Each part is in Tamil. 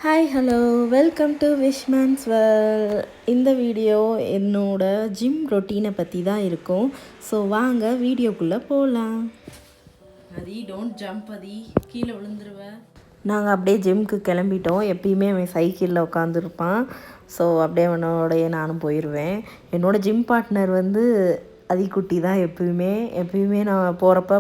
Hi hello welcome to Vishman's world. இந்த வீடியோ என்னோட ஜிம் ரொட்டீனை பற்றி தான் இருக்கும். ஸோ வாங்க வீடியோக்குள்ளே போகலாம். அதி டோன்ட் ஜம்ப், அதி கீழே விழுந்துருவேன். நாங்கள் அப்படியே ஜிம்முக்கு கிளம்பிட்டோம். எப்பயுமே அவன் சைக்கிளில் உட்காந்துருப்பான். ஸோ அப்படியே அவனோடைய நானும் போயிடுவேன். என்னோடய ஜிம் பார்ட்னர் வந்து அதிகுட்டி தான். எப்பயுமே நான் போகிறப்ப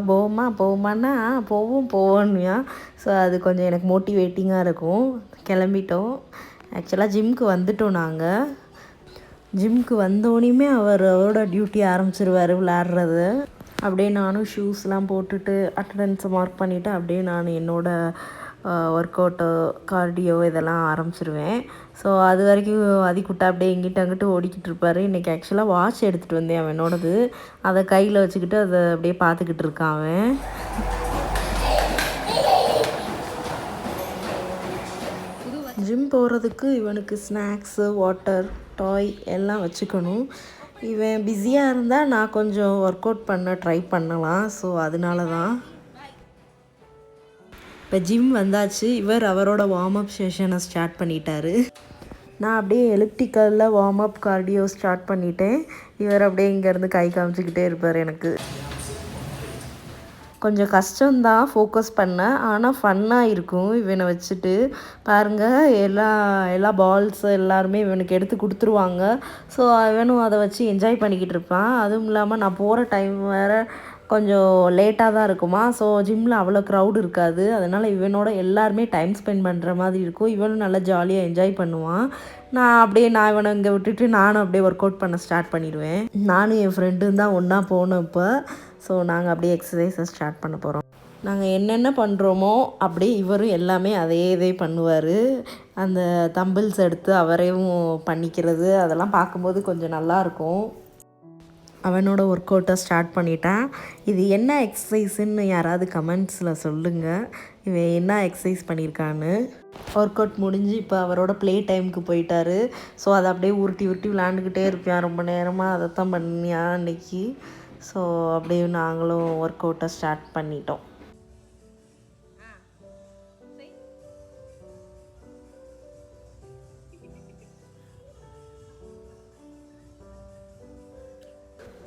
போவோமான்னா போவோன்னுயா. ஸோ அது கொஞ்சம் எனக்கு மோட்டிவேட்டிங்காக இருக்கும். கிளம்பிட்டோம். ஆக்சுவலாக ஜிம்முக்கு வந்துட்டோம். நாங்கள் ஜிம்முக்கு வந்தோடனே அவரோட டியூட்டி ஆரம்பிச்சிருவார் விளையாடுறது. அப்படியே நானும் ஷூஸ்லாம் போட்டுட்டு அட்டண்டன்ஸை மார்க் பண்ணிவிட்டு அப்படியே நான் என்னோடய ஒர்க் அவுட்டு கார்டியோ இதெல்லாம் ஆரம்பிச்சிருவேன். ஸோ அது வரைக்கும் அதிகுட்டா அப்படியே எங்கிட்ட அங்கிட்டு ஓடிக்கிட்டு இருப்பார். இன்றைக்கி ஆக்சுவலாக வாட்ச் எடுத்துகிட்டு வந்தேன் அவனோடது. அதை கையில் வச்சுக்கிட்டு அதை அப்படியே பார்த்துக்கிட்டு இருக்கான் அவன். ஜிம் போகிறதுக்கு இவனுக்கு ஸ்நாக்ஸு, வாட்டர், டாய் எல்லாம் வச்சுக்கணும். இவன் பிஸியாக இருந்தால் நான் கொஞ்சம் ஒர்க் அவுட் பண்ண ட்ரை பண்ணலாம். ஸோ அதனால தான் இப்போ ஜிம் வந்தாச்சு. இவர் அவரோட வார்ம் அப் செஷனை ஸ்டார்ட் பண்ணிட்டார். நான் அப்படியே எலிப்டிக்கலில் வார்ம் அப் கார்டியோ ஸ்டார்ட் பண்ணிட்டேன். இவர் அப்படியே இங்கேருந்து கை காமிச்சிக்கிட்டே இருப்பார். எனக்கு கொஞ்சம் கஷ்டம்தான் ஃபோக்கஸ் பண்ண, ஆனால் ஃபன்னாக இருக்கும் இவனை வச்சுட்டு. பாருங்கள், எல்லா பால்ஸ் எல்லாருமே இவனுக்கு எடுத்து கொடுத்துருவாங்க. ஸோ இவனும் அதை வச்சு என்ஜாய் பண்ணிக்கிட்டு இருப்பான். அதுவும் இல்லாமல் நான் போகிற டைம் வேறு கொஞ்சம் லேட்டாக தான் இருக்குமா. ஸோ ஜிம்மில் அவ்வளோ க்ரௌட் இருக்காது. அதனால் இவனோட எல்லாருமே டைம் ஸ்பெண்ட் பண்ணுற மாதிரி இருக்கும். இவனும் நல்லா ஜாலியாக என்ஜாய் பண்ணுவான். நான் இவனை இங்கே விட்டுட்டு நானும் அப்படியே ஒர்க் அவுட் பண்ண ஸ்டார்ட் பண்ணிடுவேன். நானும் என் ஃப்ரெண்டும் தான் ஒன்றா போனோம் இப்போ. ஸோ நாங்கள் அப்படியே எக்ஸசைஸை ஸ்டார்ட் பண்ண போகிறோம். நாங்கள் என்னென்ன பண்ணுறோமோ அப்படியே இவரும் எல்லாமே இதே பண்ணுவார். அந்த தம்பிள்ஸ் எடுத்து அவரையும் பண்ணிக்கிறது அதெல்லாம் பார்க்கும்போது கொஞ்சம் நல்லாயிருக்கும். அவனோட ஒர்க் அவுட்டை ஸ்டார்ட் பண்ணிட்டான். இது என்ன எக்ஸசைஸுன்னு யாராவது கமெண்ட்ஸில் சொல்லுங்கள். இவன் என்ன எக்ஸசைஸ் பண்ணியிருக்கான்னு. ஒர்க் அவுட் முடிஞ்சு இப்போ அவரோட ப்ளே டைமுக்கு போயிட்டார். ஸோ அதை அப்படியே உருட்டி விளாண்டுக்கிட்டே இருப்பான் ரொம்ப நேரமாக. அதைத்தான் பண்ணியான் அன்றைக்கி. ஸோ அப்படியே நாங்களும் ஒர்க் அவுட்டை ஸ்டார்ட் பண்ணிட்டோம்.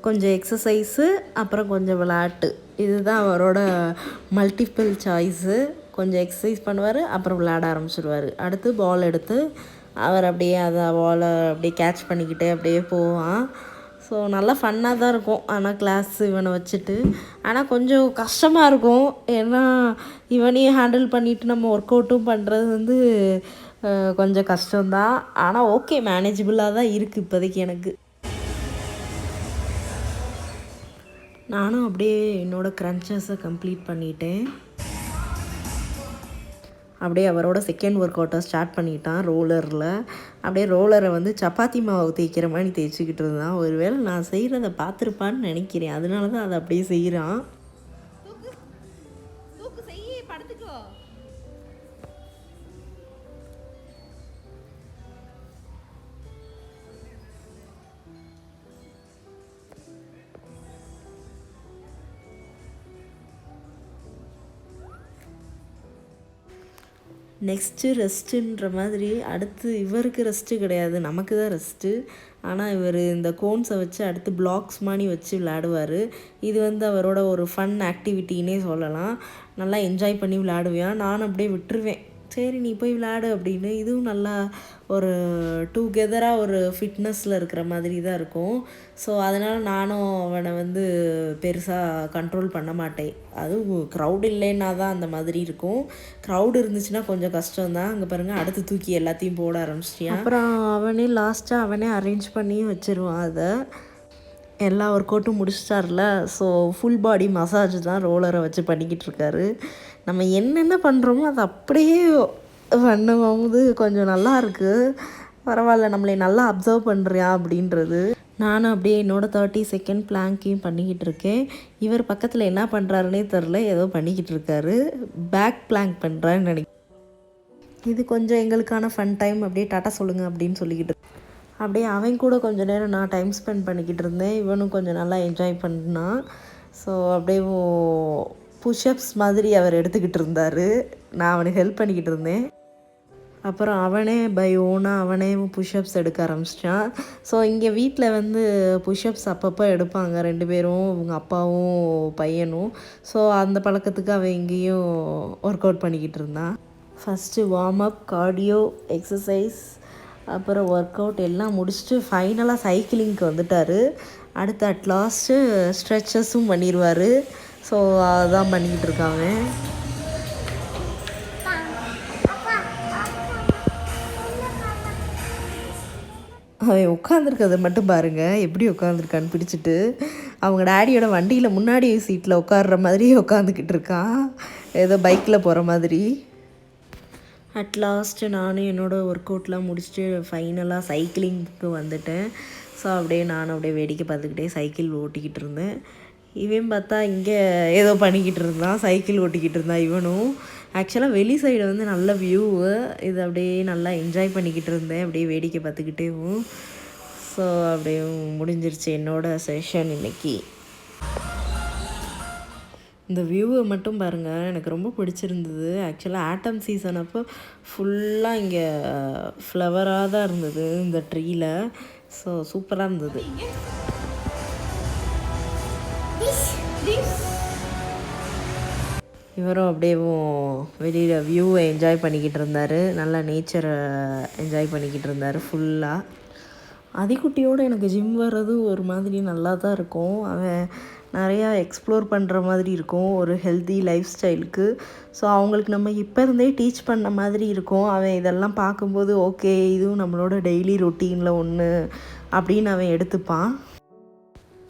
கொஞ்சம் எக்ஸசைஸு அப்புறம் கொஞ்சம் விளையாட்டு, இதுதான் அவரோட மல்டிபிள் சாய்ஸு. கொஞ்சம் எக்ஸசைஸ் பண்ணுவார், அப்புறம் விளையாட ஆரம்பிச்சிடுவார். அடுத்து பால் எடுத்து அவர் அப்படியே அதை பாலை அப்படியே கேட்ச் பண்ணிக்கிட்டே அப்படியே போவான். ஸோ நல்லா ஃபன்னாக தான் இருக்கும். ஆனால் கிளாஸ் இவனை வச்சுட்டு ஆனால் கொஞ்சம் கஷ்டமாக இருக்கும். ஏன்னா இவனையும் ஹேண்டில் பண்ணிவிட்டு நம்ம ஒர்க் அவுட்டும் பண்ணுறது வந்து கொஞ்சம் கஷ்டம்தான். ஆனால் ஓகே, மேனேஜபிளாக தான் இருக்குது இப்போதைக்கு எனக்கு. நானும் அப்படியே என்னோடய க்ரன்ச்சஸை கம்ப்ளீட் பண்ணிட்டேன். அப்படியே அவரோட செகண்ட் ஒர்க் அவுட்டை ஸ்டார்ட் பண்ணிட்டான் ரோலரில். அப்படியே ரோலரை வந்து சப்பாத்தி மாவு தேய்க்கிற மாதிரி தேய்ச்சிக்கிட்டு இருந்தான். ஒருவேளை நான் செய்கிறத பார்த்துருப்பான்னு நினைக்கிறேன். அதனால தான் அதை அப்படியே செய்கிறான். நெக்ஸ்ட்டு ரெஸ்ட்டுன்ற மாதிரி அடுத்து இவருக்கு ரெஸ்ட்டு கிடையாது, நமக்கு தான் ரெஸ்ட்டு. ஆனால் இவர் இந்த கோன்ஸை வச்சு அடுத்து பிளாக்ஸ் மாதிரி வச்சு விளையாடுவார். இது வந்து அவரோட ஒரு ஃபன் ஆக்டிவிட்டின்னே சொல்லலாம். நல்லா என்ஜாய் பண்ணி விளையாடுவேன். நானும் அப்படியே விட்டுருவேன், சரி நீ போய் விளையாடு அப்படின்னு. இதுவும் நல்லா ஒரு டுகெதராக ஒரு ஃபிட்னஸில் இருக்கிற மாதிரி தான் இருக்கும். ஸோ அதனால் நானும் அவனை வந்து பெருசாக கண்ட்ரோல் பண்ண மாட்டேன். அதுவும் க்ரௌட் இல்லைன்னா தான் அந்த மாதிரி இருக்கும். க்ரௌடு இருந்துச்சுன்னா கொஞ்சம் கஷ்டம்தான். அங்கே பாருங்கள், அடுத்து தூக்கி எல்லாத்தையும் போட ஆரம்பிச்சிட்டியான். அப்புறம் அவனே அரேஞ்ச் பண்ணி வச்சுருவான். அதை எல்லா ஒர்க் அவுட்டும் முடிச்சிட்டார்ல. ஸோ ஃபுல் பாடி மசாஜ் தான் ரோலரை வச்சு பண்ணிக்கிட்டு இருக்காரு. நம்ம என்னென்ன பண்ணுறோமோ அதை அப்படியே பண்ணும்போது கொஞ்சம் நல்லா இருக்குது. பரவாயில்ல, நம்மளை நல்லா அப்சர்வ் பண்ணுறியா அப்படின்றது. நானும் அப்படியே என்னோட 30 செகண்ட் பிளாங்கையும் பண்ணிக்கிட்டு இருக்கேன். இவர் பக்கத்தில் என்ன பண்ணுறாருனே தெரில, ஏதோ பண்ணிக்கிட்டு இருக்காரு. பேக் பிளாங்க் பண்ணுறான்னு நினைக்கிறேன். இது கொஞ்சம் எங்களுக்கான ஃபன் டைம். அப்படியே டாட்டா சொல்லுங்கள் அப்படின்னு சொல்லிக்கிட்டு அப்படியே அவன் கூட கொஞ்சம் நேரம் நான் டைம் ஸ்பெண்ட் பண்ணிக்கிட்டு இருந்தேன். இவனும் கொஞ்சம் நல்லா என்ஜாய் பண்ணான். ஸோ அப்படியே புஷ்அப்ஸ் மாதிரி அவர் எடுத்துக்கிட்டு இருந்தார். நான் அவனுக்கு ஹெல்ப் பண்ணிக்கிட்டு இருந்தேன். அப்புறம் அவனே பை ஓனாக அவனே புஷ்அப்ஸ் எடுக்க ஆரம்பிச்சிட்டான். ஸோ இங்கே வீட்டில் வந்து புஷ்அப்ஸ் அப்பப்போ எடுப்பாங்க 2 பேரும், இவங்க அப்பாவும் பையனும். ஸோ அந்த பழக்கத்துக்கு அவன் இங்கேயும் ஒர்க் அவுட் பண்ணிக்கிட்டு இருந்தான். First warm up, cardio, exercise, அப்புறம் ஒர்க் அவுட் எல்லாம் முடிச்சுட்டு ஃபைனலாக சைக்கிளிங்க்கு வந்துட்டார். அடுத்து அட் லாஸ்ட்டு ஸ்ட்ரெச்சஸும் பண்ணிடுவார். ஸோ அதான் பண்ணிக்கிட்டு இருக்காங்க. அவன் உட்காந்துருக்கிறத மட்டும் பாருங்கள், எப்படி உட்காந்துருக்கான்னு பிடிச்சிட்டு. அவங்க டேடியோட வண்டியில் முன்னாடி சீட்டில் உட்கார்ற மாதிரி உட்காந்துக்கிட்டு இருக்கான், ஏதோ பைக்கில் போகிற மாதிரி. அட் லாஸ்ட்டு நானும் என்னோடய ஒர்க் அவுட்லாம் முடிச்சுட்டு ஃபைனலாக சைக்கிளிங்க்கு வந்துட்டேன். ஸோ நானும் அப்படியே வேடிக்கை பார்த்துக்கிட்டே சைக்கிள் ஓட்டிக்கிட்டு இருந்தேன். இவன் பார்த்தா இங்கே ஏதோ பண்ணிக்கிட்டு இருந்தான், சைக்கிள் ஓட்டிக்கிட்டு இருந்தான் இவனும். ஆக்சுவலாக வெளி சைடு வந்து நல்ல வியூவு, இது அப்படியே நல்லா என்ஜாய் பண்ணிக்கிட்டு இருந்தேன், அப்படியே வேடிக்கை பார்த்துக்கிட்டேவும். ஸோ அப்படியே முடிஞ்சிருச்சு என்னோடய செஷன் இன்றைக்கி. இந்த வியூவை மட்டும் பாருங்கள், எனக்கு ரொம்ப பிடிச்சிருந்தது. ஆக்சுவலாக ஆட்டம் சீசன் அப்போ ஃபுல்லாக இங்கே ஃப்ளவராக தான் இருந்தது இந்த ட்ரீயில். ஸோ சூப்பராக இருந்தது. இவரும் அப்படியேவும் வெளியில் வியூவை என்ஜாய் பண்ணிக்கிட்டு இருந்தார், நல்லா நேச்சரை என்ஜாய் பண்ணிக்கிட்டு இருந்தார் ஃபுல்லாக. அதிகுட்டியோடு எனக்கு ஜிம் வர்றது ஒரு மாதிரி நல்லா தான் இருக்கும். அவன் நிறையா எக்ஸ்ப்ளோர் பண்ணுற மாதிரி இருக்கும் ஒரு ஹெல்தி லைஃப் ஸ்டைலுக்கு. ஸோ அவங்களுக்கு நம்ம இப்போ இருந்தே டீச் பண்ண மாதிரி இருக்கும். அவன் இதெல்லாம் பார்க்கும்போது ஓகே இதுவும் நம்மளோட டெய்லி ரொட்டீனில் ஒன்று அப்படின்னு அவன் எடுத்துப்பான்.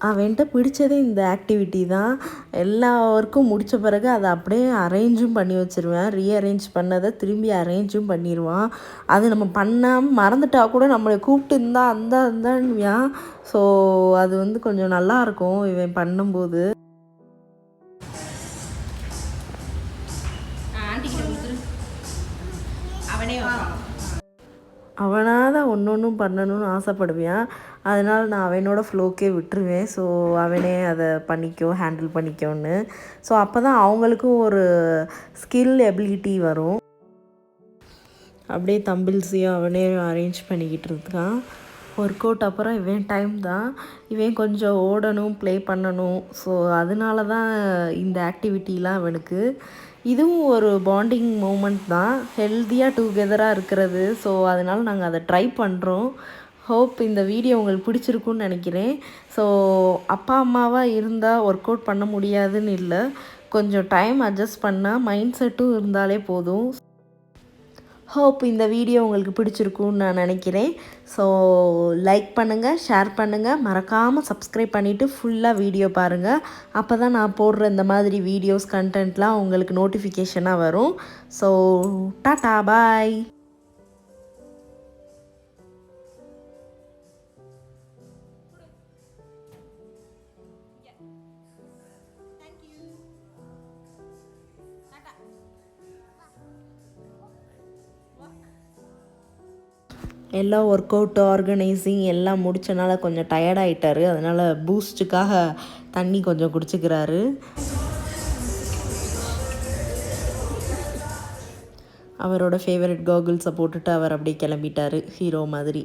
அவன்கிட்ட பிடிச்சதே இந்த ஆக்டிவிட்டி தான். எல்லா ஒர்க்கும் முடித்த பிறகு அதை அப்படியே அரேஞ்சும் பண்ணி வச்சுருவேன். ரீஅரேஞ்ச் பண்ணதை திரும்பி அரேஞ்சும் பண்ணிடுவான். அது நம்ம பண்ணாமல் மறந்துட்டா கூட நம்மளை கூப்பிட்டு இருந்தான்னுவியான். ஸோ அது வந்து கொஞ்சம் நல்லாயிருக்கும் இவன் பண்ணும்போது. அவனாக தான் ஒன்றும் பண்ணணும்னு ஆசைப்படுவேன். அதனால் நான் அவனோட ஃப்ளோக்கே விட்டுருவேன். ஸோ அவனே அதை ஹேண்டில் பண்ணிக்கோன்னு. ஸோ அப்போ தான் அவங்களுக்கும் ஒரு ஸ்கில் எபிலிட்டி வரும். அப்படியே தம்பிள்ஸையும் அவனே அரேஞ்ச் பண்ணிக்கிட்டு இருக்கான். ஒர்க் அவுட் அப்புறம் இவன் டைம் தான். இவன் கொஞ்சம் ஓடணும், ப்ளே பண்ணணும். ஸோ அதனால தான் இந்த ஆக்டிவிட்டிலாம் அவனுக்கு. இதுவும் ஒரு பாண்டிங் மூமெண்ட் தான், ஹெல்த்தியாக டுகெதராக இருக்கிறது. ஸோ அதனால் நாங்கள் அதை ட்ரை பண்ணுறோம். ஹோப் இந்த வீடியோ உங்களுக்கு பிடிச்சிருக்குன்னு நினைக்கிறேன். ஸோ அப்பா அம்மாவாக இருந்தால் ஒர்க் அவுட் பண்ண முடியாதுன்னு இல்லை, கொஞ்சம் டைம் அட்ஜஸ்ட் பண்ணால் மைண்ட் செட்டும் இருந்தாலே போதும். ஹோப் இந்த வீடியோ உங்களுக்கு பிடிச்சிருக்குன்னு நான் நினைக்கிறேன். ஸோ லைக் பண்ணுங்கள், ஷேர் பண்ணுங்கள், மறக்காமல் சப்ஸ்கிரைப் பண்ணிவிட்டு ஃபுல்லாக வீடியோ பாருங்கள். அப்போ தான் நான் போடுற இந்த மாதிரி வீடியோஸ் கண்டென்ட்லாம் உங்களுக்கு நோட்டிஃபிகேஷனாக வரும். ஸோ டாடா, பாய். எல்லாம் ஒர்க் அவுட் ஆர்கனைசிங் எல்லாம் முடித்தனால கொஞ்சம் டயர்டாகிட்டார். அதனால் பூஸ்ட்டுக்காக தண்ணி கொஞ்சம் குடிச்சிக்கிறாரு. அவரோட ஃபேவரட் காகுல்ஸை போட்டுட்டு அவர் அப்படியே கிளம்பிட்டார் ஹீரோ மாதிரி.